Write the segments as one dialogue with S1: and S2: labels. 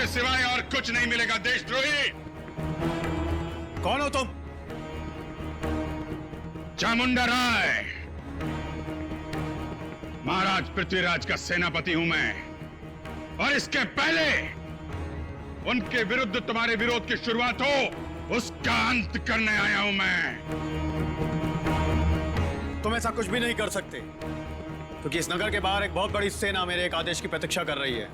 S1: के सिवाय और कुछ नहीं मिलेगा देशद्रोही।
S2: कौन हो तुम?
S1: चामुंडा राय, महाराज पृथ्वीराज का सेनापति हूं मैं, और इसके पहले उनके विरुद्ध तुम्हारे विरोध की शुरुआत हो, उसका अंत करने आया हूं मैं।
S2: तुम ऐसा कुछ भी नहीं कर सकते, क्योंकि इस नगर के बाहर एक बहुत बड़ी सेना मेरे एक आदेश की प्रतीक्षा कर रही है।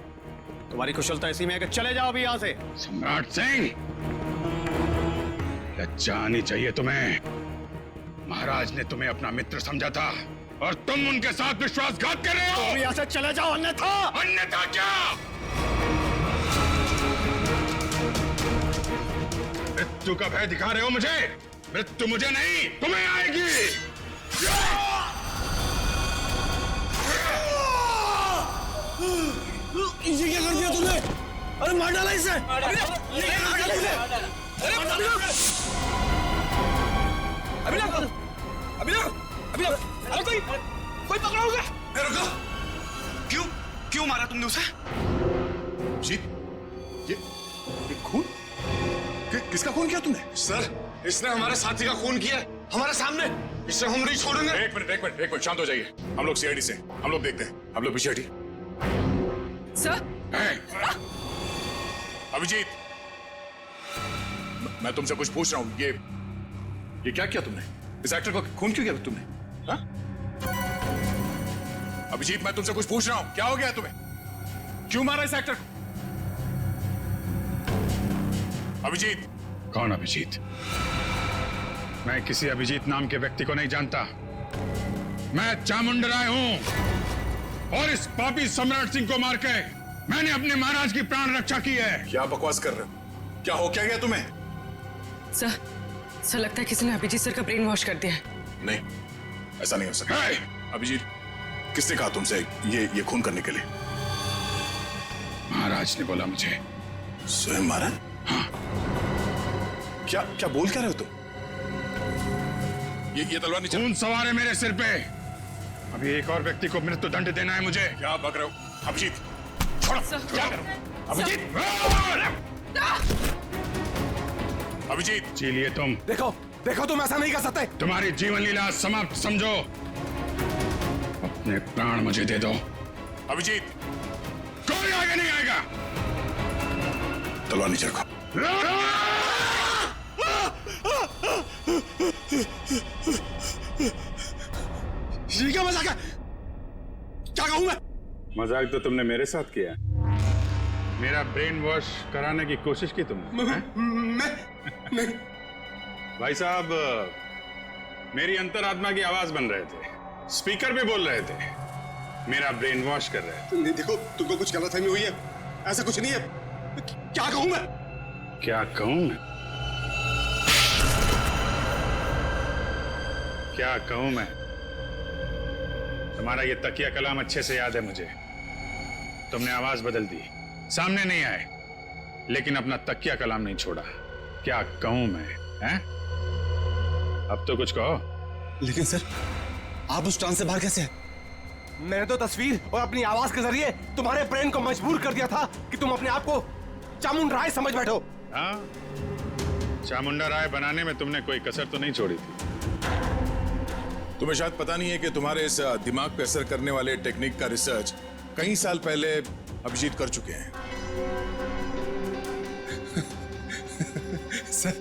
S2: तुम्हारी कुशलता इसी में है कि चले जाओ अभी यहां से।
S1: सम्राट सिंह, लज्जा आनी चाहिए तुम्हें। महाराज ने तुम्हें अपना मित्र समझा था और तुम उनके साथ विश्वासघात कर रहे हो।
S2: तुम यहां से चले जाओ, अन्यथा।
S1: अन्यथा क्या? मृत्यु का भय दिखा रहे हो मुझे? मृत्यु मुझे नहीं, तुम्हें आएगी।
S2: ये क्या कर दिया तुमने? अरे मार डाला इसे।
S3: कोई पकड़ा उसे। रुको, क्यों मारा तुमने उसे?
S4: जीत, ये खून? किसका खून किया तुमने?
S3: सर, इसने हमारे साथी का खून किया हमारे सामने। इसे हम नहीं छोड़ेंगे।
S4: एक मिनट, शांत हो जाइए। हम लोग सीआईडी से, हम लोग देखते हैं। हम लोग पीछे हटिए।
S5: सर,
S4: अभिजीत, मैं तुमसे कुछ पूछ रहा हूं। ये क्या किया तुमने? इस एक्टर को खून क्यों किया तुमने? हा? अभिजीत, मैं तुमसे कुछ पूछ रहा हूं। क्या हो गया तुम्हें? क्यों मारा इस एक्टर को? अभिजीत।
S1: कौन अभिजीत? मैं किसी अभिजीत नाम के व्यक्ति को नहीं जानता। मैं चामुंडा राय हूं, और इस पापी सम्राट सिंह को मार के मैंने अपने महाराज की प्राण रक्षा की है।
S4: क्या बकवास कर रहे हो? क्या हो क्या गया तुम्हें?
S5: सर लगता है किसी ने अभिजीत सर का ब्रेन वॉश कर दिया है।
S4: नहीं, ऐसा नहीं हो सकता। अभिजीत, किसने कहा तुमसे ये खून करने के लिए?
S1: महाराज ने बोला मुझे।
S4: स्वयं महाराज?
S1: हाँ।
S4: क्या बोल क्या रहे हो तुम? ये तलवार नीचे।
S1: खून सवार है मेरे सिर पे। अभी एक और व्यक्ति को मृत्यु दंड देना है मुझे।
S4: क्या बक रहे हो? अभिजीत, छोड़ो। क्या करो? अभिजीत, अभिजीत,
S1: जी लिए तुम।
S2: देखो तुम ऐसा नहीं कर सकते।
S1: तुम्हारी जीवन लीला समाप्त समझो। अपने प्राण मुझे दे दो।
S4: अभिजीत,
S1: कोई आगे नहीं आएगा।
S4: तलवार नीचे रखो।
S2: ये क्या मजाक है? क्या कहूं मैं?
S1: मजाक तो तुमने मेरे साथ किया। मेरा ब्रेन वॉश कराने की कोशिश की तुमने।
S2: मैं
S1: भाई साहब, मेरी अंतरात्मा की आवाज बन रहे थे, स्पीकर भी बोल रहे थे, मेरा ब्रेन वॉश कर रहे थे।
S2: नहीं, देखो तुमको कुछ गलतफहमी हुई है। ऐसा कुछ नहीं है। क्या कहूं मैं?
S1: क्या कहूं मैं? क्या कहूं मैं? तुम्हारा ये तकिया कलाम अच्छे से याद है मुझे। तुमने आवाज बदल दी, सामने नहीं आए, लेकिन अपना तकिया कलाम नहीं छोड़ा। क्या कहूं मैं? हैं? अब तो कुछ कहो।
S2: लेकिन सर, आप उस ट्रांस से बाहर कैसे हैं? मैंने तो तस्वीर और अपनी आवाज के जरिए तुम्हारे ब्रेन को मजबूर कर दिया था कि तुम अपने आप को चामुंडा राय समझ बैठो।
S1: हाँ, चामुंडा राय बनाने में तुमने कोई कसर तो नहीं छोड़ी थी।
S4: तुम्हें शायद पता नहीं है कि तुम्हारे इस दिमाग पे असर करने वाले टेक्निक का रिसर्च कई साल पहले अभिजीत कर चुके हैं।
S2: सर,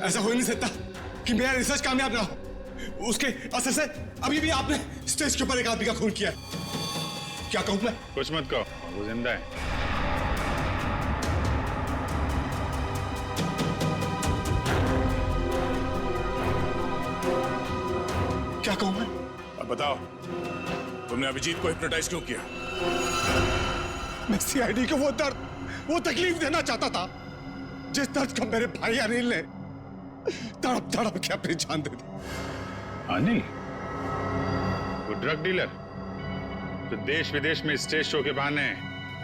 S2: ऐसा हो ही नहीं सकता कि मेरा रिसर्च कामयाब ना हो। उसके असर से अभी भी आपने स्टेज के ऊपर एक आदमी का खून किया। क्या कहूं मैं?
S1: कुछ मत कहो, वो जिंदा है।
S2: क्या कहूं मैं?
S4: अब बताओ, तुमने अभिजीत को हिप्नोटाइज क्यों किया?
S2: मैं सीआईडी को वो दर्द, वो तकलीफ देना चाहता था जिस दर्द का मेरे भाई अनिल ने तड़प तड़प के अपनी जान दे दी।
S1: अनिल, वो ड्रग डीलर जो देश विदेश में स्टेज शो के बहाने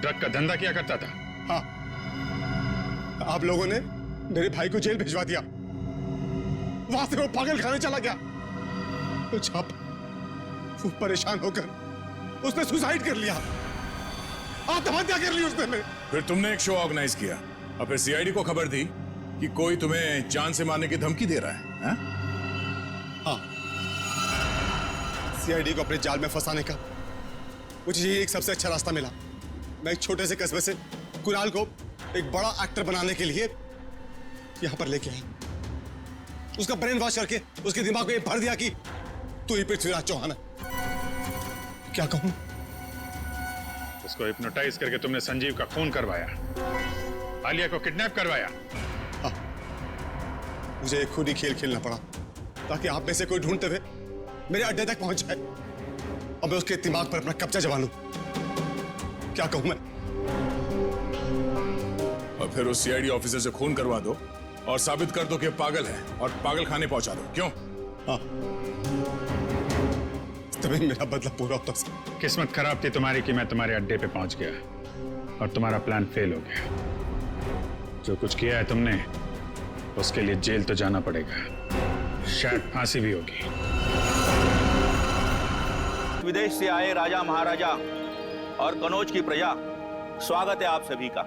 S1: ड्रग का धंधा किया करता था।
S2: हाँ, आप लोगों ने मेरे भाई को जेल भिजवा दिया। वहां से वो पागल खाने चला गया। तो जब वो परेशान होकर उसने सुसाइड कर लिया। आत्महत्या कर ली उसने मेरे।
S4: फिर तुमने एक शो ऑर्गेनाइज किया और फिर सीआईडी को खबर दी कि कोई तुम्हें जान से मारने की धमकी दे रहा है, हाँ?
S2: हाँ, सीआईडी को अपने जाल में फंसाने का मुझे ये एक सबसे अच्छा रास्ता मिला। मैं एक छोटे से कस्बे से कुणाल को एक बड़ा एक्टर बनाने के लिए यहां पर लेके आया। उसका ब्रेन वॉश करके उसके दिमाग में ये भर दिया कि तू ही पृथ्वीराज चौहान है। क्या कहूं?
S1: उसको हिप्नोटाइज करके तुमने संजीव का खून करवाया, आलिया को किडनैप करवाया।
S2: हाँ, मुझे खुद ही खेल खेलना पड़ा ताकि आप में से कोई ढूंढते हुए मेरे अड्डे तक पहुंच जाए और मैं उसके दिमाग पर अपना कब्जा जमा लूं। क्या कहूं मैं?
S4: और फिर उस सीआईडी ऑफिसर से खून करवा दो और साबित कर दो कि पागल है और पागल खाने पहुंचा दो। क्यों?
S2: हाँ, तभी मेरा बदला पूरा होता है।
S1: किस्मत खराब थी तुम्हारी कि मैं तुम्हारे अड्डे पे पहुंच गया और तुम्हारा प्लान फेल हो गया। जो कुछ किया है तुमने उसके लिए जेल तो जाना पड़ेगा, शायद फांसी भी होगी।
S6: विदेश से आए राजा महाराजा और कनौज की प्रजा, स्वागत है आप सभी का।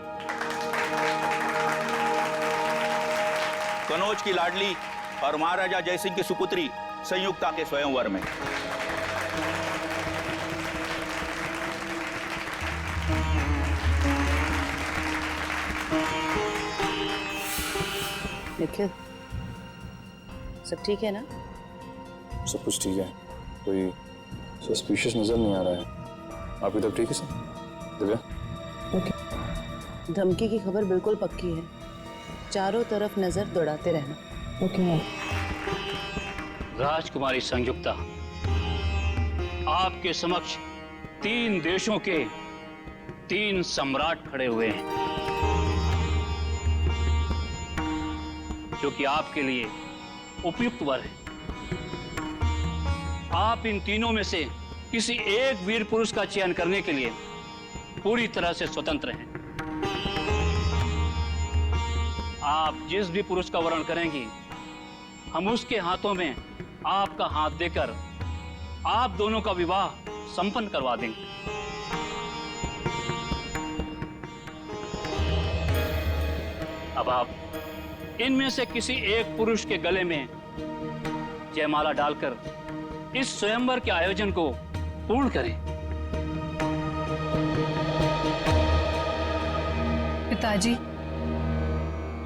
S6: कनौज की लाडली और महाराजा जयसिंह की सुपुत्री संयुक्ता के स्वयंवर में
S7: निखिल, सब ठीक है ना?
S8: सब कुछ ठीक है, कोई सस्पिशियस नजर नहीं आ रहा है। आपकी तब ठीक है सर? दिव्या?
S7: ओके। धमकी की खबर बिल्कुल पक्की है, चारों तरफ नजर दौड़ाते रहना। ओके।
S9: राजकुमारी संयुक्ता, आपके समक्ष 3 देशों के 3 सम्राट खड़े हुए हैं, जो कि आपके लिए उपयुक्त वर है। आप इन तीनों में से किसी एक वीर पुरुष का चयन करने के लिए पूरी तरह से स्वतंत्र हैं। आप जिस भी पुरुष का वर्ण करेंगी, हम उसके हाथों में आपका हाथ देकर आप दोनों का विवाह संपन्न करवा देंगे। अब आप इनमें से किसी एक पुरुष के गले में जयमाला डालकर इस स्वयंवर के आयोजन को पूर्ण करें।
S10: पिताजी,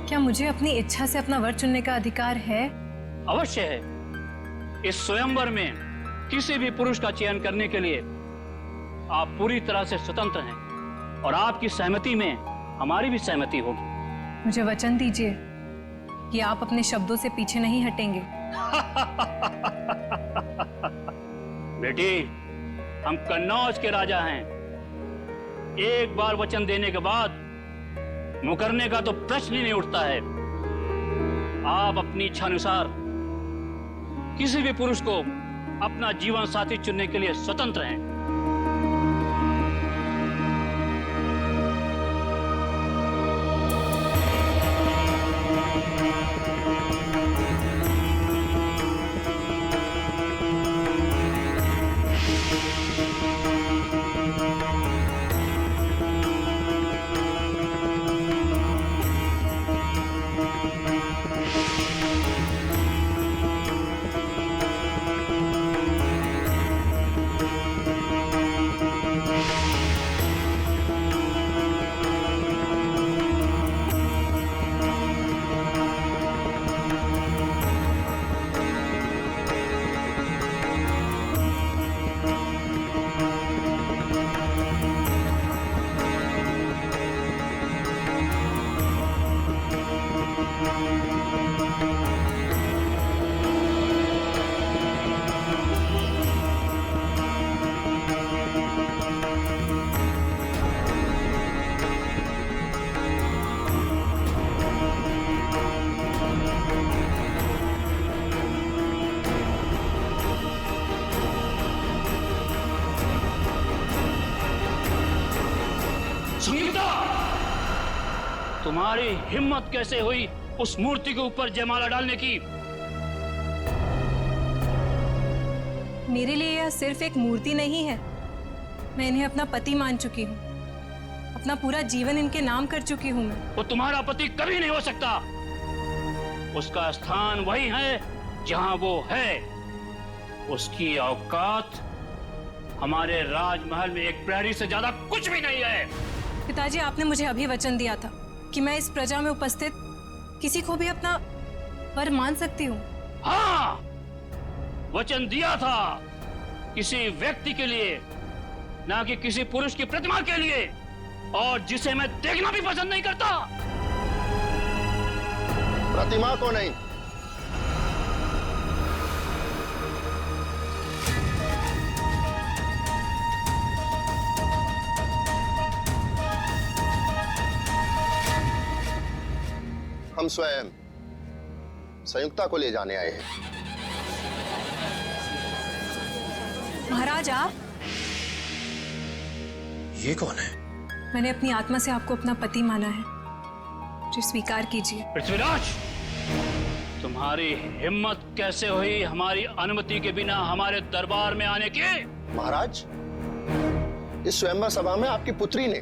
S10: क्या मुझे अपनी इच्छा से अपना वर चुनने का अधिकार है?
S9: अवश्य है। इस स्वयंवर में किसी भी पुरुष का चयन करने के लिए आप पूरी तरह से स्वतंत्र हैं और आपकी सहमति में हमारी भी सहमति होगी।
S10: मुझे वचन दीजिए कि आप अपने शब्दों से पीछे नहीं हटेंगे।
S9: बेटी, हम कन्नौज के राजा हैं। एक बार वचन देने के बाद मुकरने का तो प्रश्न ही नहीं उठता है। आप अपनी इच्छा अनुसार किसी भी पुरुष को अपना जीवन साथी चुनने के लिए स्वतंत्र हैं। तुम्हारी हिम्मत कैसे हुई उस मूर्ति के ऊपर जयमाला डालने की?
S10: मेरे लिए यह सिर्फ एक मूर्ति नहीं है, मैं इन्हें अपना पति मान चुकी हूँ। अपना पूरा जीवन इनके नाम कर चुकी हूँ मैं।
S9: वो तुम्हारा पति कभी नहीं हो सकता। उसका स्थान वही है जहां वो है। उसकी औकात हमारे राजमहल में एक प्रहरी से ज्यादा कुछ भी नहीं है।
S10: पिताजी, आपने मुझे अभी वचन दिया था कि मैं इस प्रजा में उपस्थित किसी को भी अपना वर मान सकती हूँ।
S9: हाँ, वचन दिया था, किसी व्यक्ति के लिए, ना कि किसी पुरुष की प्रतिमा के लिए, और जिसे मैं देखना भी पसंद नहीं करता।
S3: प्रतिमा को नहीं, हम स्वयं संयुक्ता को ले जाने आए हैं।
S10: महाराज, आप?
S3: ये कौन है?
S10: मैंने अपनी आत्मा से आपको अपना पति माना है, जो स्वीकार कीजिए।
S9: पृथ्वीराज, तुम्हारी हिम्मत कैसे हुई हमारी अनुमति के बिना हमारे दरबार में आने की?
S3: महाराज, इस स्वयंवर सभा में आपकी पुत्री ने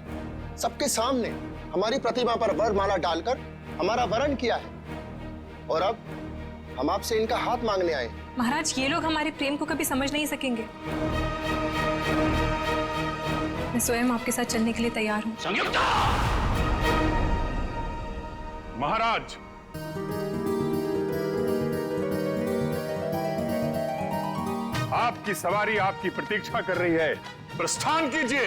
S3: सबके सामने हमारी प्रतिमा पर वरमाला डालकर हमारा वरण किया है, और अब हम आपसे इनका हाथ मांगने आए।
S10: महाराज, ये लोग हमारे प्रेम को कभी समझ नहीं सकेंगे। मैं स्वयं आपके साथ चलने के लिए तैयार हूँ।
S9: संयुक्ता!
S1: महाराज, आपकी सवारी आपकी प्रतीक्षा कर रही है, प्रस्थान कीजिए।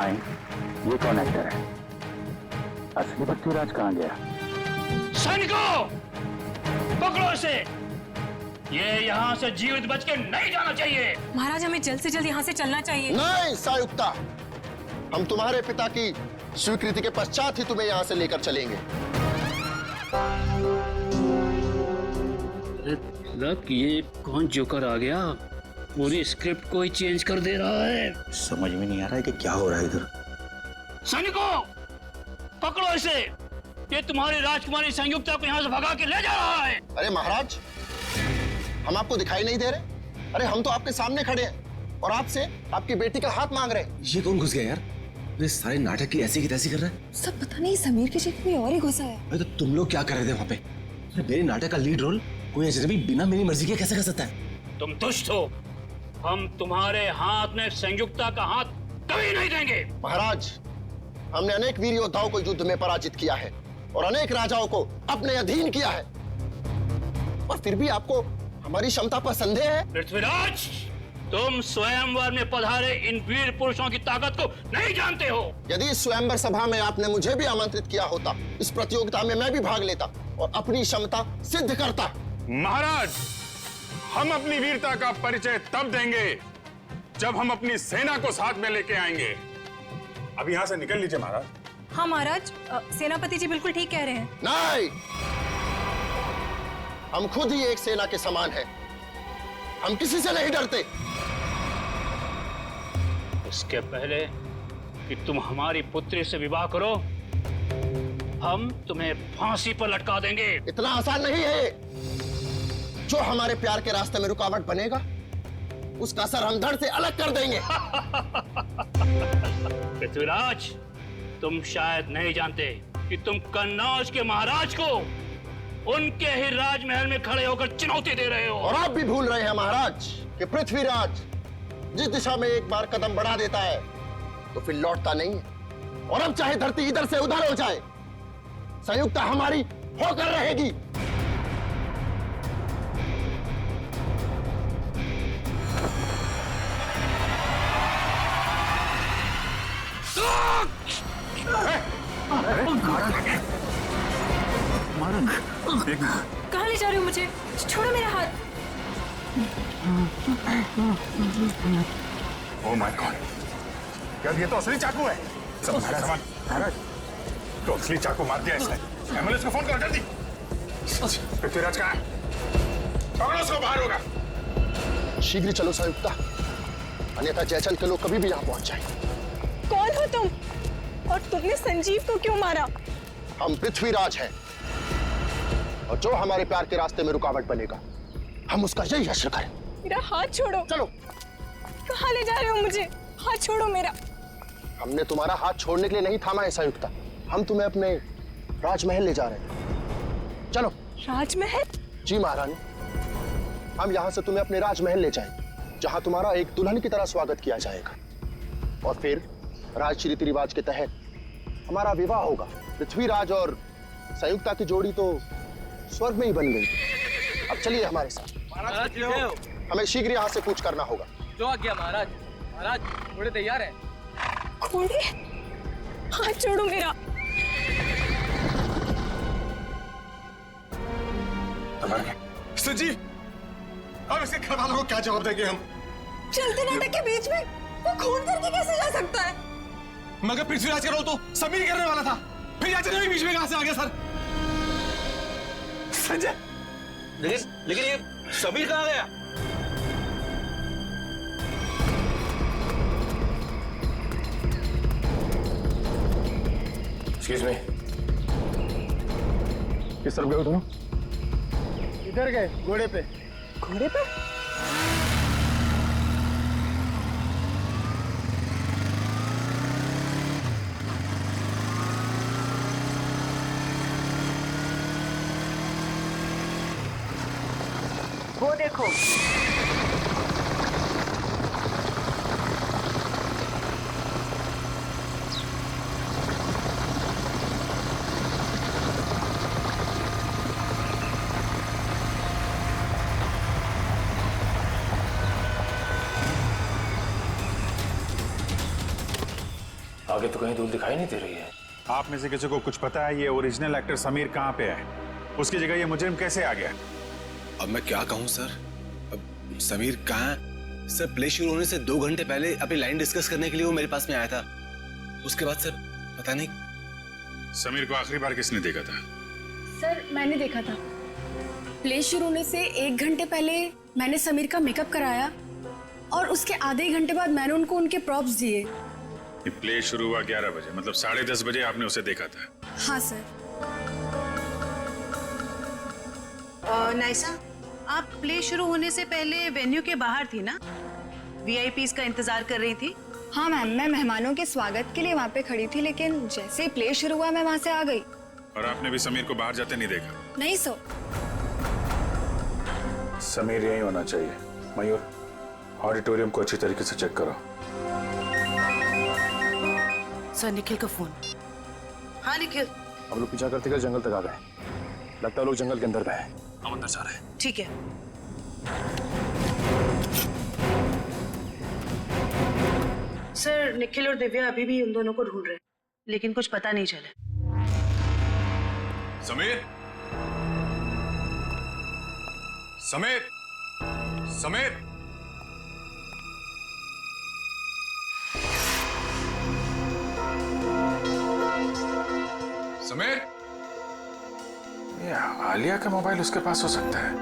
S6: आई, ये कौन एक्टर है? असली पृथ्वीराज कहाँ गया?
S9: सैनिकों, पकड़ो इसे। ये यहाँ से जीवित बच के नहीं जाना चाहिए।
S10: महाराज, हमें जल्द से जल्द यहाँ से चलना चाहिए।
S3: नहीं संयुक्ता, हम तुम्हारे पिता की स्वीकृति के पश्चात ही तुम्हें यहाँ से लेकर चलेंगे।
S9: लग, ये कौन जोकर आ गया? पूरी स्क्रिप्ट को ही चेंज कर दे रहा है।
S6: समझ में नहीं आ रहा है कि क्या हो रहा है इधर।
S9: सैनिकों, पकड़ो इसे। ये तुम्हारी राजकुमारी संयुक्ता को यहाँ से भगा के ले जा रहा है।
S3: अरे महाराज, हम आपको दिखाई नहीं दे रहे? अरे हम तो आपके सामने खड़े हैं और आपसे आपकी बेटी का हाथ मांग रहे हैं।
S2: ये कौन घुस गया यार? ये सारे नाटक की ऐसी कर रहा है।
S10: सब पता नहीं, समीर की जगह कोई और ही घुसा है।
S2: अरे तो तुम लोग क्या कर रहे थे वहाँ पे? मेरे नाटक का लीड रोल कोई अजनबी बिना मेरी मर्जी के कैसे कर सकता है?
S9: तुम दुष्ट हो। हम तुम्हारे हाथ में संयुक्ता का हाथ कभी नहीं देंगे।
S3: महाराज, हमने अनेक वीर योद्धाओं को युद्ध में पराजित किया है और अनेक राजाओं को अपने अधीन किया है, और फिर भी आपको हमारी क्षमता पर संदेह है?
S9: पृथ्वीराज, तुम स्वयंवर में पधारे इन वीर पुरुषों की ताकत को नहीं जानते हो।
S3: यदि इस स्वयंवर सभा में आपने मुझे भी आमंत्रित किया होता, इस प्रतियोगिता में मैं भी भाग लेता और अपनी क्षमता सिद्ध करता।
S1: महाराज, हम अपनी वीरता का परिचय तब देंगे जब हम अपनी सेना को साथ में लेके आएंगे। अब यहां से निकल लीजिए महाराज।
S10: हाँ महाराज, सेनापति जी बिल्कुल ठीक कह रहे हैं।
S3: नहीं, हम खुद ही एक सेना के समान हैं। हम किसी से नहीं डरते।
S9: इसके पहले कि तुम हमारी पुत्री से विवाह करो, हम तुम्हें फांसी पर लटका देंगे।
S3: इतना आसान नहीं है। जो हमारे प्यार के रास्ते में रुकावट बनेगा, उसका सर हम धड़ से अलग कर देंगे।
S9: पृथ्वीराज, तुम शायद नहीं जानते कि तुम कन्नौज के महाराज को उनके ही राजमहल में खड़े होकर चुनौती दे रहे हो।
S3: और आप भी भूल रहे हैं महाराज कि पृथ्वीराज जिस दिशा में एक बार कदम बढ़ा देता है तो फिर लौटता नहीं है। और अब चाहे धरती इधर से उधर हो जाए, संयुक्ता हमारी होकर रहेगी।
S10: कहाँ ले जा रहे हो मुझे? छोड़ो मेरा हाथ।
S1: ओह माय गॉड, यार ये तो असली चाकू है। सब सामान महाराज, तो असली चाकू मार दिया इसने। एम्बुलेंस को फोन करो जल्दी। पृथ्वीराज कहाँ है? पकड़ो उसको, बाहर होगा।
S3: शीघ्र चलो संयुक्ता, अन्यथा जयचंद के लोग कभी भी यहाँ पहुंच जाएंगे।
S10: कौन हो तुम? और तुमने संजीव को क्यों मारा?
S3: हम पृथ्वीराज हैं, और जो हमारे प्यार के रास्ते में रुकावट बनेगा, हम उसका यही हश्र करें।
S10: मेरा हाथ छोड़ो।
S3: चलो
S10: कहाँ ले जा रहे हो मुझे? हाथ छोड़ो मेरा।
S3: हमने तुम्हारा हाथ छोड़ने के लिए नहीं थामा है संयुक्ता, हम तुम्हें अपने राजमहल ले जा रहे हैं। चलो।
S10: राजमहल?
S3: जी महारानी, हम यहाँ से तुम्हें अपने राजमहल ले जाएंगे, जहाँ तुम्हारा एक दुल्हन की तरह स्वागत किया जाएगा, और फिर राज रीति रिवाज के तहत हमारा विवाह होगा। पृथ्वीराज और संयुक्ता की जोड़ी तो स्वर्ग में ही बन गई। अब चलिए हमारे साथ, हमें शीघ्र यहाँ से कूच करना होगा।
S11: जो आ गया महाराज। महाराज घोड़े तैयार है।
S10: घोड़े? हाथ छोड़ो मेरा।
S2: सर जी, अब इसके घर वालों को क्या जवाब देंगे हम?
S10: चलते नाटक के बीच में वो खून करके कैसे जा सकता है?
S2: मगर पृथ्वीराज का रोल तो समीर करने वाला था, फिर याचना भी बीच में कहां से आ गया सर? संजय,
S6: लेकिन ये समीर कहाँ गया?
S8: एक्सक्यूज मी, किस तरफ गए हो दोनों?
S3: इधर गए, घोड़े पे।
S10: घोड़े पे?
S7: वो देखो,
S8: आगे तो कहीं दूर दिखाई नहीं दे रही है।
S1: आप में से किसी को कुछ पता है ये ओरिजिनल एक्टर समीर कहाँ पे है? उसकी जगह ये मुजरिम कैसे आ गया?
S2: अब मैं क्या कहूं सर? अब समीर कहाँ है? सर, प्ले शुरू होने से 2 घंटे पहले अपनी लाइन डिस्कस करने के लिए वो मेरे पास में आया था। उसके बाद सर पता नहीं।
S1: समीर को आखिरी बार किसने देखा था?
S12: सर मैंने देखा था। प्ले शुरू होने से 1 घंटे पहले मैंने समीर का मेकअप कराया और उसके आधे घंटे बाद मैंने उनको उनके प्रॉप्स दिए।
S1: ये प्ले शुरू हुआ 11 बजे, मतलब 10:30 बजे आपने उसे देखा था?
S12: हाँ सर।
S7: नाइसा, आप प्ले शुरू होने से पहले वेन्यू के बाहर थी ना? वीआईपीज का इंतजार कर रही थी?
S12: हाँ मैम, मैं मेहमानों के स्वागत के लिए वहाँ पे खड़ी थी, लेकिन जैसे ही प्ले शुरू हुआ मैं वहाँ से आ गई।
S1: और आपने भी समीर को बाहर जाते नहीं देखा?
S12: नहीं सर।
S8: समीर यही होना चाहिए। मयूर, ऑडिटोरियम को अच्छी तरीके से चेक करो।
S7: सर, निखिल का फोन। हाँ निखिल।
S8: हम लोग पीछा करते करते जंगल तक आ गए। लगता है लोग जंगल के अंदर गए हैं। हम अंदर जा रहे हैं।
S7: ठीक है। सर, निखिल और दिव्या अभी भी उन दोनों को ढूंढ रहे हैं, लेकिन कुछ पता नहीं चला।
S4: समीर, समीर, समीर, समीर।
S1: ये आलिया का मोबाइल उसके पास हो सकता है।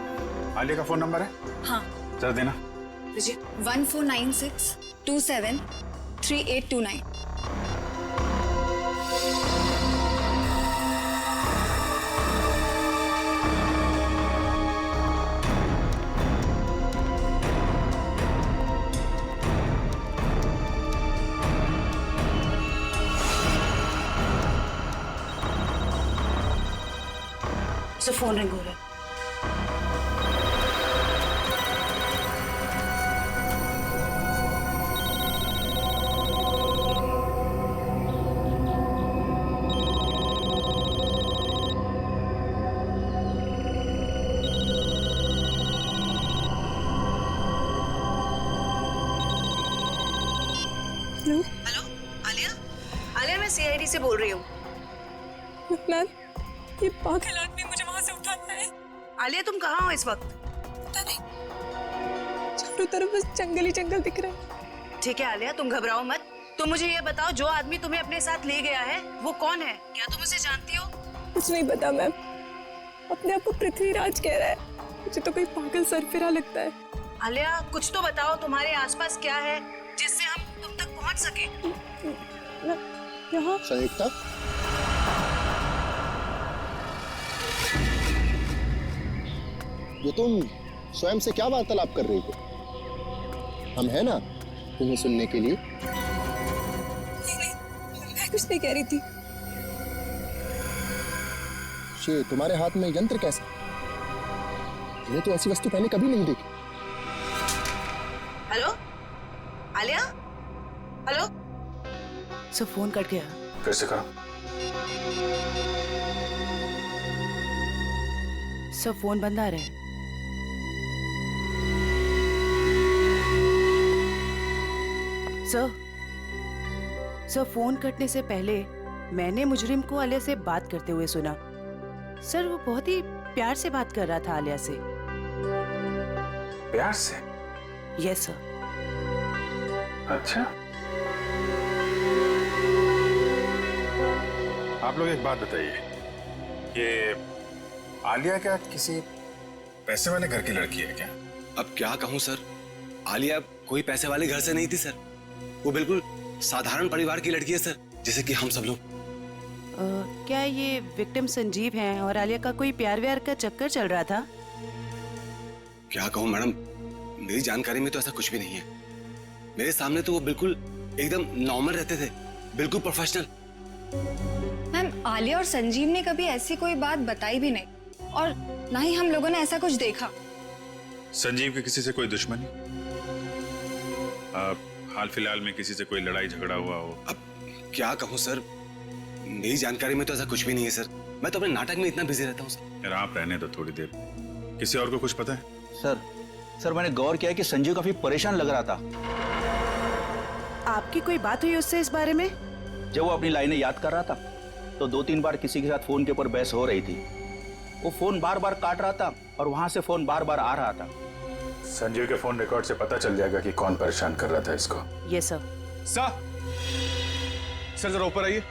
S1: आलिया का फोन नंबर है?
S12: हाँ।
S1: जरा देना।
S12: 1496273829।
S7: फोन रिंग हो रहा है।
S10: हेलो,
S7: आलिया? आलिया, मैं सीआईडी से बोल रही हूँ।
S10: मैम, ये पागल आदमी मुझे वहां से उठाता है।
S7: आलिया, तुम कहाँ हो इस वक्त?
S10: पता नहीं, चारों तरफ बस जंगल ही जंगल दिख रहा है।
S7: ठीक है आलिया, तुम घबराओ मत। तुम मुझे ये बताओ, जो आदमी तुम्हें अपने साथ ले गया है वो कौन है? क्या तुम उसे जानती हो?
S10: कुछ नहीं पता मैम, अपने आप को पृथ्वीराज कह रहा है। मुझे तो कोई पागल सरफिरा लगता है।
S7: आलिया, कुछ तो बताओ, तुम्हारे आसपास क्या है जिससे हम तुम तक पहुंच सके?
S10: यहाँ
S3: संयुक्ता, ये तुम स्वयं से क्या वार्तालाप कर रही हो? हम है ना, तुम्हें सुनने के लिए।
S10: मैं कुछ नहीं कह रही थी।
S3: ये तुम्हारे हाथ में यंत्र कैसा? ये तो ऐसी वस्तु पहले कभी नहीं देखी।
S7: Hello Alia, hello.
S5: Sir phone cut गया।
S8: फिर से करो।
S5: सर फोन बंद आ रहा है। सर फोन कटने से पहले मैंने मुजरिम को आलिया से बात करते हुए सुना। सर वो बहुत ही प्यार से बात कर रहा था आलिया से।
S8: प्यार से?
S5: Yes sir.
S8: अच्छा,
S1: आप लोग एक बात बताइए, ये आलिया क्या किसी पैसे वाले घर की लड़की है क्या?
S2: अब क्या कहूँ सर, आलिया कोई पैसे वाले घर से नहीं थी सर। वो बिल्कुल साधारण परिवार की लड़की है सर, जैसे कि हम सब लोग।
S5: क्या ये विक्टिम संजीव हैं और आलिया का कोई प्यार व्यार का चक्कर चल रहा था?
S2: क्या कहूँ मैडम, मेरी जानकारी में तो ऐसा कुछ भी नहीं है। मेरे सामने तो वो बिल्कुल एकदम नॉर्मल रहते थे, बिल्कुल प्रोफेशनल।
S12: मैम, आलिया और संजीव ने कभी ऐसी कोई बात बताई भी नहीं, और ना ही हम लोगों ने ऐसा कुछ देखा।
S1: संजीव की किसी से कोई दुश्मनी? हाल फिलहाल में किसी से कोई लड़ाई झगड़ा हुआ हो?
S2: अब क्या कहूँ सर, मेरी जानकारी में तो ऐसा कुछ भी नहीं है सर। मैं तो अपने नाटक में इतना बिजी रहता हूँ सर।
S1: यार आप रहने दो थोड़ी देर, किसी और को कुछ पता है?
S6: सर मैंने गौर किया कि संजीव काफी परेशान लग रहा था।
S5: आपकी कोई बात हुई उससे इस बारे में?
S6: जब वो अपनी लाइनें याद कर रहा था तो 2-3 बार किसी के साथ फोन के ऊपर बहस हो रही थी। वो फोन बार बार काट रहा था और वहां से फोन बार बार आ रहा था।
S8: संजीव के फोन रिकॉर्ड से पता चल जाएगा कि कौन परेशान कर रहा था इसको।
S5: Yes sir.
S2: सर जरा ऊपर आइए।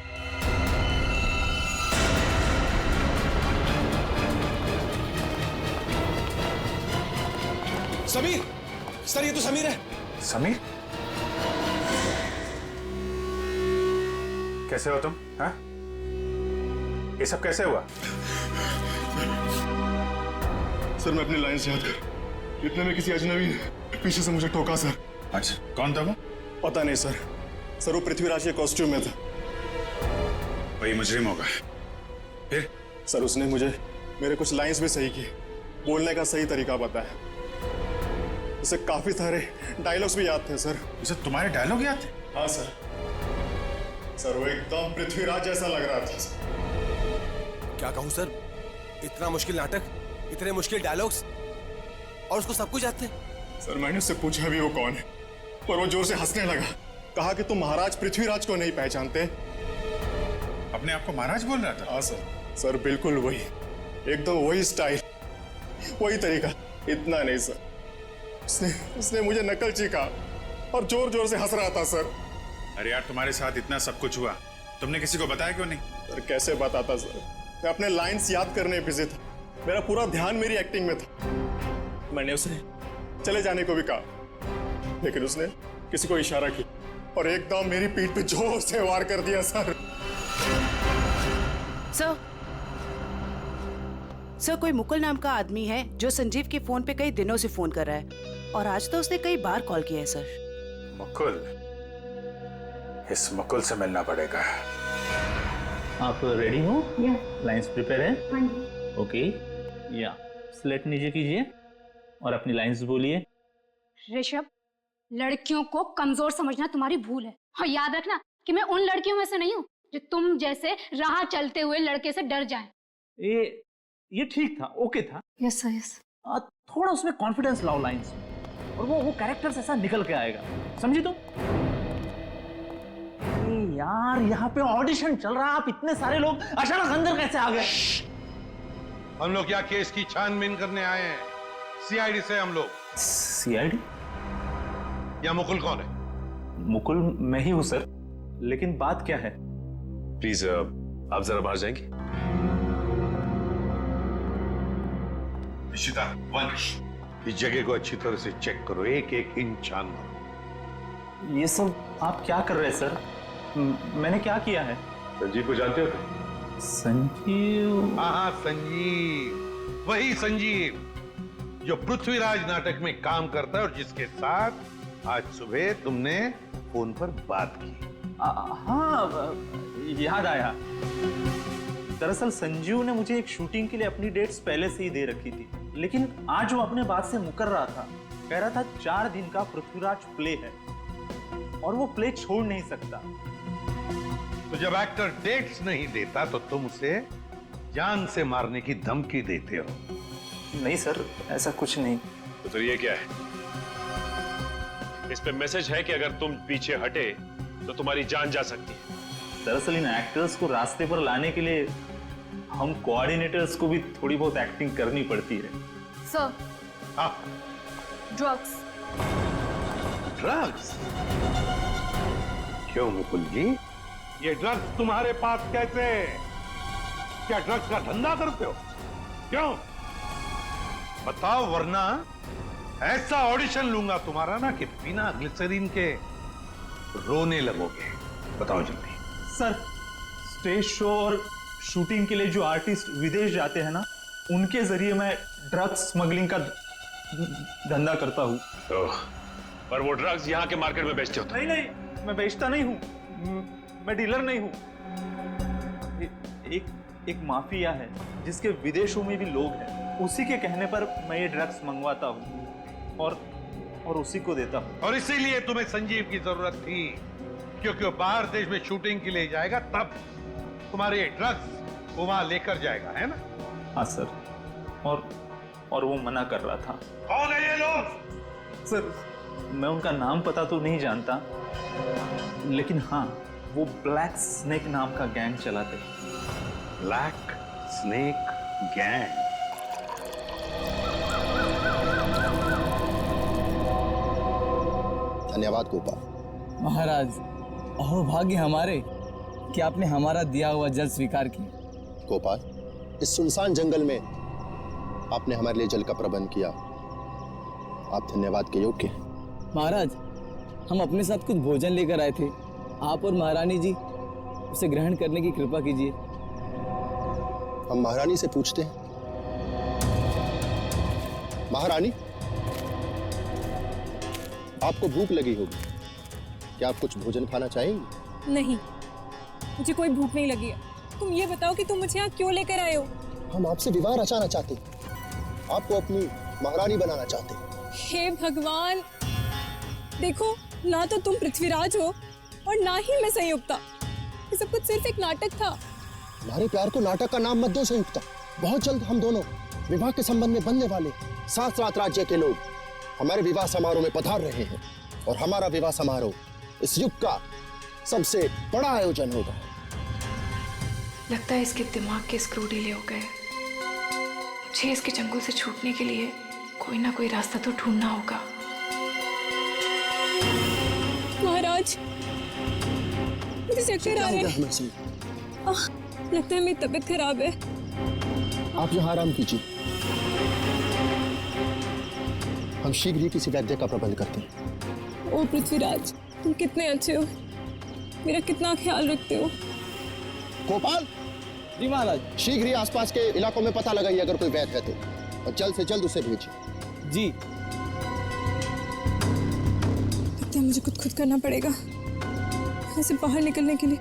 S2: समीर, सर ये तो समीर है।
S8: समीर? कैसे हो तुम? हाँ? ये सब कैसे हुआ?
S2: सर मैं अपनी लाइन से याद कर, इतने में किसी अजनबी ने पीछे से मुझे ठोका सर।
S1: अच्छा, कौन था वो?
S2: पता नहीं सर। सर वो पृथ्वीराज के कॉस्ट्यूम में था।
S1: वही मुजरिम होगा। फिर?
S2: सर उसने मुझे मेरे कुछ लाइंस भी सही किए, बोलने का सही तरीका बताया। उसे काफी सारे डायलॉग्स भी याद थे सर।
S1: उसे तुम्हारे डायलॉग याद थे?
S2: हाँ सर। सर वो एकदम पृथ्वीराज जैसा लग रहा था सर।
S13: क्या कहूँ सर, इतना मुश्किल नाटक, इतने मुश्किल डायलॉग्स, और उसको सब कुछ याद थे।
S2: सर मैंने उससे पूछा भी वो कौन है, पर वो जोर से हंसने लगा। कहा कि तुम महाराज पृथ्वीराज को नहीं पहचानते।
S1: अपने आप को महाराज बोल रहा था?
S2: हाँ सर। सर बिल्कुल वही, एकदम वही स्टाइल, वही तरीका। इतना नहीं सर, उसने मुझे नकलची कहा और जोर जोर से हंस रहा था सर।
S1: अरे यार तुम्हारे साथ इतना सब कुछ हुआ, तुमने किसी को बताया क्यों नहीं?
S2: सर कैसे बताता सर, मैं अपने लाइंस याद करने बिजी था। मेरा पूरा ध्यान मेरी एक्टिंग में था। मैंने उसे चले जाने को भी कहा, लेकिन उसने किसी को इशारा किया और एकदम मेरी पीठ पे जोर से वार कर दिया सर।
S5: सर कोई मुकुल नाम का आदमी है जो संजीव के फोन पे कई दिनों से फोन कर रहा है, और आज तो उसने कई बार कॉल किया है सर।
S8: मुकुल? इस मुकुल से मिलना पड़ेगा।
S9: आप रेडी हो? लाइंस प्रिपेयर है? ओके, या स्लेट नीचे कीजिए और अपनी लाइंस बोलिए।
S12: ऋषभ, लड़कियों को कमजोर समझना तुम्हारी भूल है, और याद रखना कि मैं उन लड़कियों में से नहीं हूँ जो तुम जैसे राह चलते हुए लड़के से डर जाएं।
S9: ये ठीक था, ओके था।
S12: Yes sir, yes.
S9: थोड़ा उसमें कॉन्फिडेंस लाओ लाइंस में, और वो कैरेक्टर ऐसा निकल के आएगा, समझी तुम? यार यहाँ पे ऑडिशन चल रहा है, आप इतने सारे लोग अचानक अंदर कैसे आ गए?
S14: हम लोग क्या केस की छानबीन करने आए हैं? सीआईडी से हम लोग।
S9: सीआईडी?
S14: या मुकुल कौन है?
S8: मुकुल मैं ही हूं सर, लेकिन बात क्या है?
S13: प्लीज आप जरा बाहर जाएंगे?
S14: निशिता, वंश, इस जगह को अच्छी तरह से चेक करो, एक एक इंच छान मारो।
S8: ये सब आप क्या कर रहे हैं सर? मैंने क्या किया है?
S13: संजीव को जानते हो तुम?
S8: संजीव?
S14: हाँ संजीव, वही संजीव जो पृथ्वीराज नाटक में काम करता है और जिसके साथ आज सुबह तुमने फोन पर बात की।
S15: हाँ, याद आया। दरअसल संजीव ने मुझे एक शूटिंग के लिए अपनी डेट्स पहले से ही दे रखी थी, लेकिन आज वो अपने बात से मुकर रहा था। कह रहा था 4 दिन का पृथ्वीराज प्ले है और वो प्ले छोड़ नहीं सकता।
S14: तो जब एक्टर डेट्स नहीं देता तो तुम उसे जान से मारने की धमकी देते हो?
S15: नहीं सर, ऐसा कुछ नहीं।
S16: तो फिर ये क्या है? इस पे मैसेज है कि अगर तुम पीछे हटे तो तुम्हारी जान जा सकती है।
S15: दरअसल इन एक्टर्स को रास्ते पर लाने के लिए हम कोऑर्डिनेटर्स को भी थोड़ी बहुत एक्टिंग करनी पड़ती है।
S12: Sir, drugs.
S14: ड्रग्स? क्यों मुकुल जी, ये ड्रग्स तुम्हारे पास कैसे? क्या ड्रग्स का धंधा करते हो? क्यों बताओ, वरना ऐसा ऑडिशन लूंगा तुम्हारा ना कि बिना ग्लिसरीन के रोने लगोगे। बताओ जल्दी।
S15: सर, स्टेज शो और शूटिंग के लिए जो आर्टिस्ट विदेश जाते हैं ना, उनके जरिए मैं ड्रग्स स्मगलिंग का धंधा करता हूँ।
S16: पर वो ड्रग्स यहाँ के मार्केट में बेचते हो?
S15: नहीं, मैं बेचता नहीं हूँ, मैं डीलर नहीं हूँ। एक माफिया है जिसके विदेशों में भी लोग हैं, उसी के कहने पर मैं ये ड्रग्स मंगवाता हूँ और उसी को देता हूँ।
S14: और इसीलिए तुम्हें संजीव की जरूरत थी, क्योंकि वो बाहर देश में शूटिंग के लिए जाएगा, तब तुम्हारे ड्रग्स वो वहां लेकर जाएगा, है ना?
S15: हाँ सर, और वो मना कर रहा था।
S14: कौन है ये लोग?
S15: सर, मैं उनका नाम पता तो नहीं जानता, लेकिन हाँ, वो ब्लैक स्नेक नाम का गैंग चलाते।
S14: Black snake gang?
S3: धन्यवाद गोपाल।
S11: महाराज, अहो भाग्य हमारे कि आपने हमारा दिया हुआ जल स्वीकार किया।
S3: गोपाल, इस सुनसान जंगल में आपने हमारे लिए जल का प्रबंध किया, आप धन्यवाद के योग्य हैं।
S11: महाराज, हम अपने साथ कुछ भोजन लेकर आए थे, आप और महारानी जी उसे ग्रहण करने की कृपा कीजिए।
S3: हम महारानी से पूछते हैं। महारानी, आपको भूख लगी होगी, क्या आप कुछ भोजन खाना चाहेंगे?
S10: नहीं, मुझे कोई भूख नहीं लगी है। तुम ये बताओ कि तुम मुझे यहाँ क्यों लेकर आए हो?
S3: हम आपसे विवाह रचाना चाहते हैं, आपको अपनी महारानी बनाना चाहते हैं।
S10: हे भगवान, देखो, ना तो तुम पृथ्वीराज हो और ना ही मैं संयुक्ता। ये सब कुछ सिर्फ एक नाटक था।
S3: हमारे प्यार को नाटक का नाम मत दो संयुक्ता। बहुत जल्द हम दोनों विवाह के संबंध में बनने वाले 7 राज्य के लोग हमारे विवाह समारोह में पधार रहे हैं, और हमारा विवाह समारोह इस युग का सबसे बड़ा आयोजन होगा।
S12: लगता है इसके दिमाग के स्क्रू ढीले हो गए। मुझे इसके चंगुल से छूटने के लिए कोई ना कोई रास्ता तो ढूंढना होगा।
S10: महाराज, मुझे चक्कर आ रहे हैं। लगता है मेरी तबीयत खराब है।
S3: आप यहाँ आराम कीजिए, हम शीघ्र ही किसी वैद्य का प्रबंध करते हैं।
S10: ओ पृथ्वीराज, तुम कितने अच्छे हो, मेरा कितना ख्याल रखते हो।
S3: गोपाल
S11: जी महाराज,
S3: शीघ्र ही आसपास के इलाकों में पता लगाइए अगर कोई वैद्य है तो, और जल्द से जल्द उसे भेजिए।
S11: जी।
S10: लगता है मुझे खुद करना पड़ेगा यहाँ से बाहर निकलने के लिए।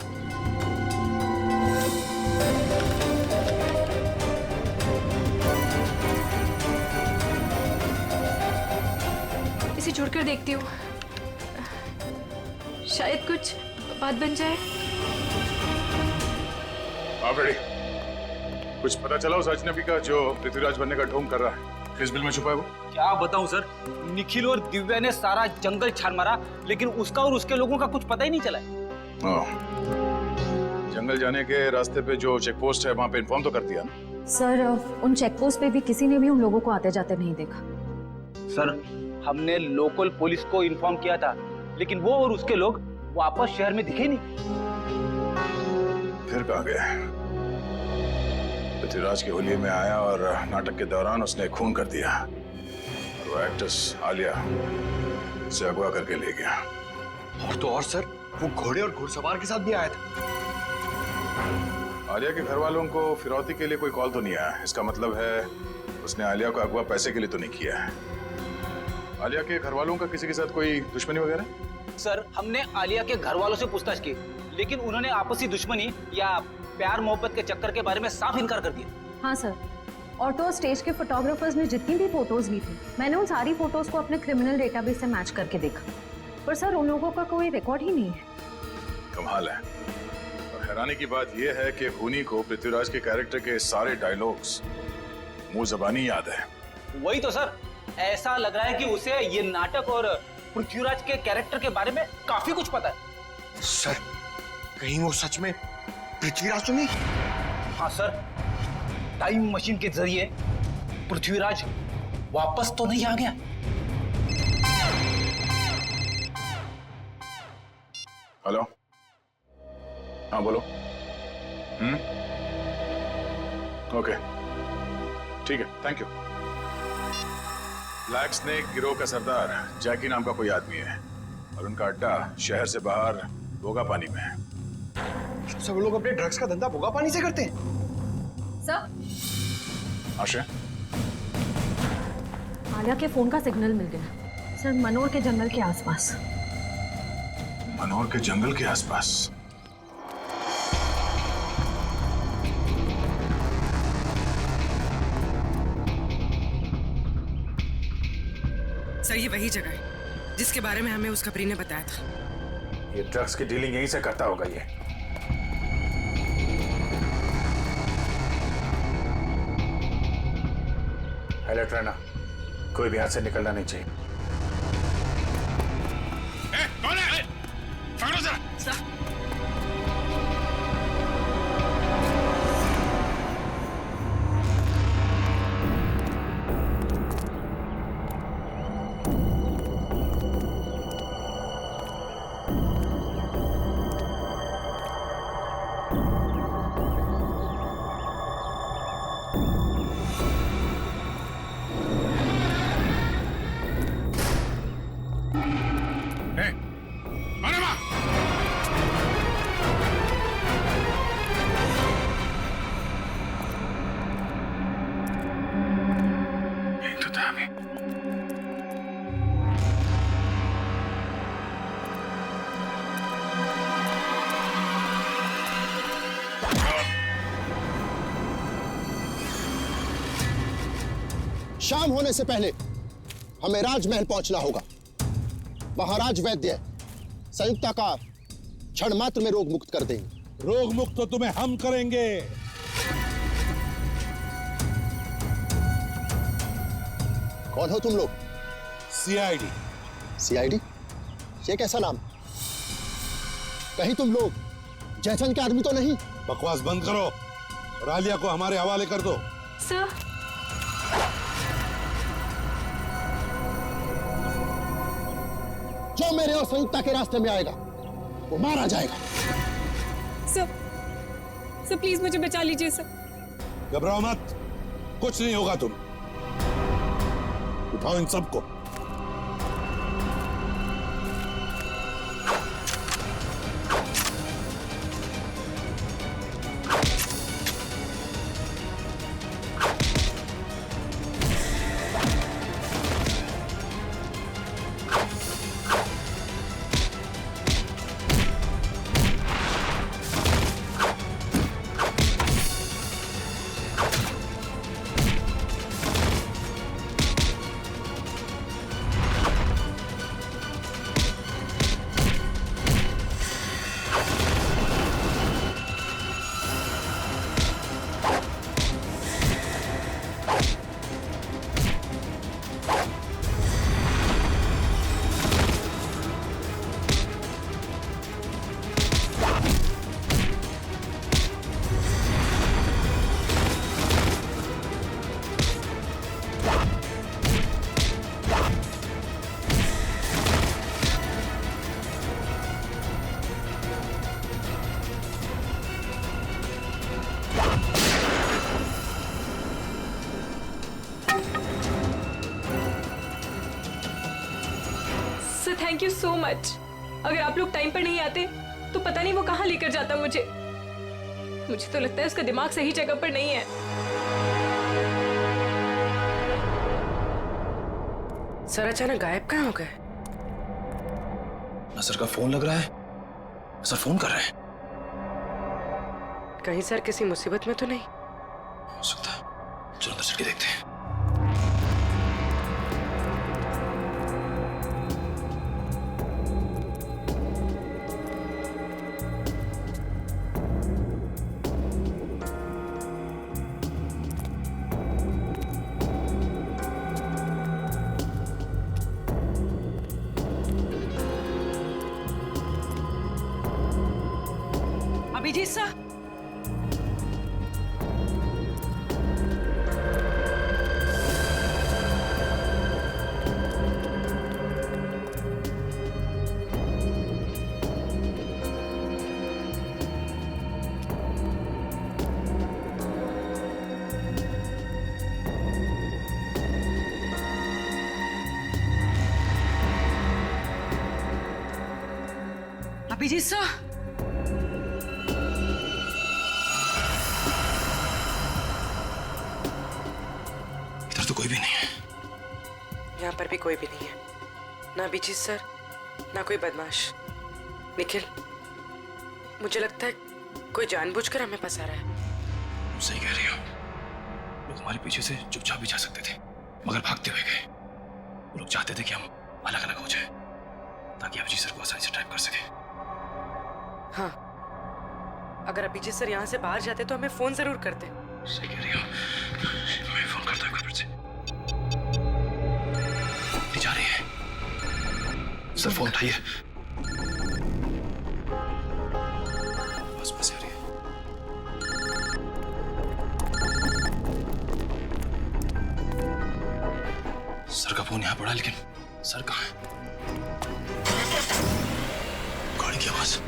S12: इसे छोड़कर देखती हूँ, शायद कुछ बात बन जाए।
S4: आप रेडी? कुछ पता चला उस अजनबी का जो पृथ्वीराज बनने का ढोंग कर रहा है? किस बिल में छुपा है वो?
S11: क्या बताऊं सर, निखिल और दिव्या ने सारा जंगल छान मारा, लेकिन उसका और उसके लोगों का कुछ पता ही नहीं चला।
S4: जंगल जाने के रास्ते पे जो चेक पोस्ट है वहां पे इन्फॉर्म तो कर दिया ना?
S17: सर, उन चेक पोस्ट पे भी किसी ने भी उन लोगों को आते जाते नहीं देखा।
S6: सर, हमने लोकल पुलिस को इन्फॉर्म किया था, लेकिन वो और उसके लोग वापस शहर में दिखे नहीं।
S4: फिर कहाँ गए? पृथ्वीराज की होली में आया और नाटक के दौरान उसने खून कर दिया, और वो एक्ट्रेस आलिया से अगवा करके ले गया।
S2: और तो और सर, वो घोड़े और घुड़सवार के साथ भी आया था।
S4: आलिया के घर वालों को फिरौती के लिए कोई कॉल तो नहीं आया। इसका मतलब है उसने आलिया को अगवा पैसे के लिए तो नहीं किया है। आलिया के घर वालों का किसी के साथ कोई दुश्मनी वगैरह?
S6: सर, हमने आलिया के घर वालों से पूछताछ की, लेकिन उन्होंने आपसी दुश्मनी या प्यार मोहब्बत के चक्कर के बारे में साफ इनकार कर दिया।
S17: हाँ सर, ऑटो स्टेज के फोटोग्राफर्स ने जितनी भी फोटोज ली थी, मैंने उन सारी फोटोज को अपने क्रिमिनल डेटाबेस से मैच करके देखा, पर सर उन लोगों का कोई रिकॉर्ड ही नहीं है।
S4: कमाल है। और हैरानी की बात यह है कि खूनी को पृथ्वीराज के कैरेक्टर के सारे डायलॉग्स मुंह जबानी याद है।
S6: वही तो सर, ऐसा लग रहा है कि उसे ये नाटक और पृथ्वीराज के कैरेक्टर के बारे में काफी कुछ पता है।
S3: सर, कहीं वो सच में पृथ्वीराज तो नहीं?
S6: हाँ सर, टाइम मशीन के जरिए पृथ्वीराज वापस तो नहीं आ गया?
S4: हेलो, हाँ बोलो। ओके, ठीक है, थैंक यू। ब्लैक स्नेक गिरोह का सरदार जैकी नाम का कोई आदमी है और उनका अड्डा शहर से बाहर भोगा पानी में है।
S13: सब लोग अपने ड्रग्स का धंधा भोगा पानी से करते हैं?
S17: सर,
S4: आशा,
S17: आलिया के फोन का सिग्नल मिल गया सर, मनोर के जंगल के आसपास।
S4: मनोर के जंगल के आसपास?
S18: सर, ये वही जगह है जिसके बारे में हमें उसका प्री ने बताया था।
S4: ये ड्रग्स की डीलिंग यहीं से करता होगा ये। अलर्ट रहना, कोई भी हाथ से निकलना नहीं चाहिए।
S1: कौन है? पकड़ो जरा।
S3: शाम होने से पहले हमें राजमहल पहुंचना होगा। महाराज वैद्य संयुक्ता का क्षण मात्र में रोग मुक्त कर देंगे।
S14: रोग मुक्त तो तुम्हें हम करेंगे।
S3: कौन हो तुम लोग?
S14: सीआईडी।
S3: सीआईडी? ये कैसा नाम? कहीं तुम लोग जयचंद के आदमी तो नहीं?
S14: बकवास बंद करो और आलिया को हमारे हवाले कर दो।
S17: सर,
S3: जो मेरे और संयुक्ता के रास्ते में आएगा वो मारा जाएगा।
S10: सर प्लीज मुझे बचा लीजिए सर।
S14: घबराओ मत, कुछ नहीं होगा। तुम उठाओ इन सबको।
S10: Thank you so much. अगर आप लोग टाइम पर नहीं आते तो पता नहीं वो कहाँ लेकर जाता मुझे। मुझे तो लगता है उसका दिमाग सही जगह पर नहीं है।
S18: सर अचानक गायब कहाँ हो गए?
S8: सर का फोन लग रहा है, सर फोन कर रहे हैं।
S18: कहीं सर किसी मुसीबत में तो नहीं?
S8: हो सकता है, चलो अंदर चल के देखते हैं।
S18: अभिजीत सर, अभिजीत सर,
S8: इधर तो कोई भी नहीं है।
S18: यहाँ पर भी कोई भी नहीं है, ना अभिजीत सर ना कोई बदमाश। निखिल, मुझे लगता है कोई जानबूझकर हमें फंसा रहा है।
S8: सही कह रही हो, लोग हमारे पीछे से चुपचाप भी जा सकते थे, मगर भागते हुए गए। वो लोग चाहते थे कि हम अलग अलग हो जाएं, ताकि अभिजीत सर को आसानी से ट्रैप कर सके।
S18: हाँ, अगर अभिजीत सर यहाँ से बाहर जाते तो हमें फोन जरूर करते।
S8: सही कह रही हो, मैं फोन करता हूँ फिर से। नहीं जा रही है सर, फोन उठाइए। बस आ रही है। सर का फोन यहाँ पड़ा, लेकिन सर कहाँ है? गाड़ी की आवाज।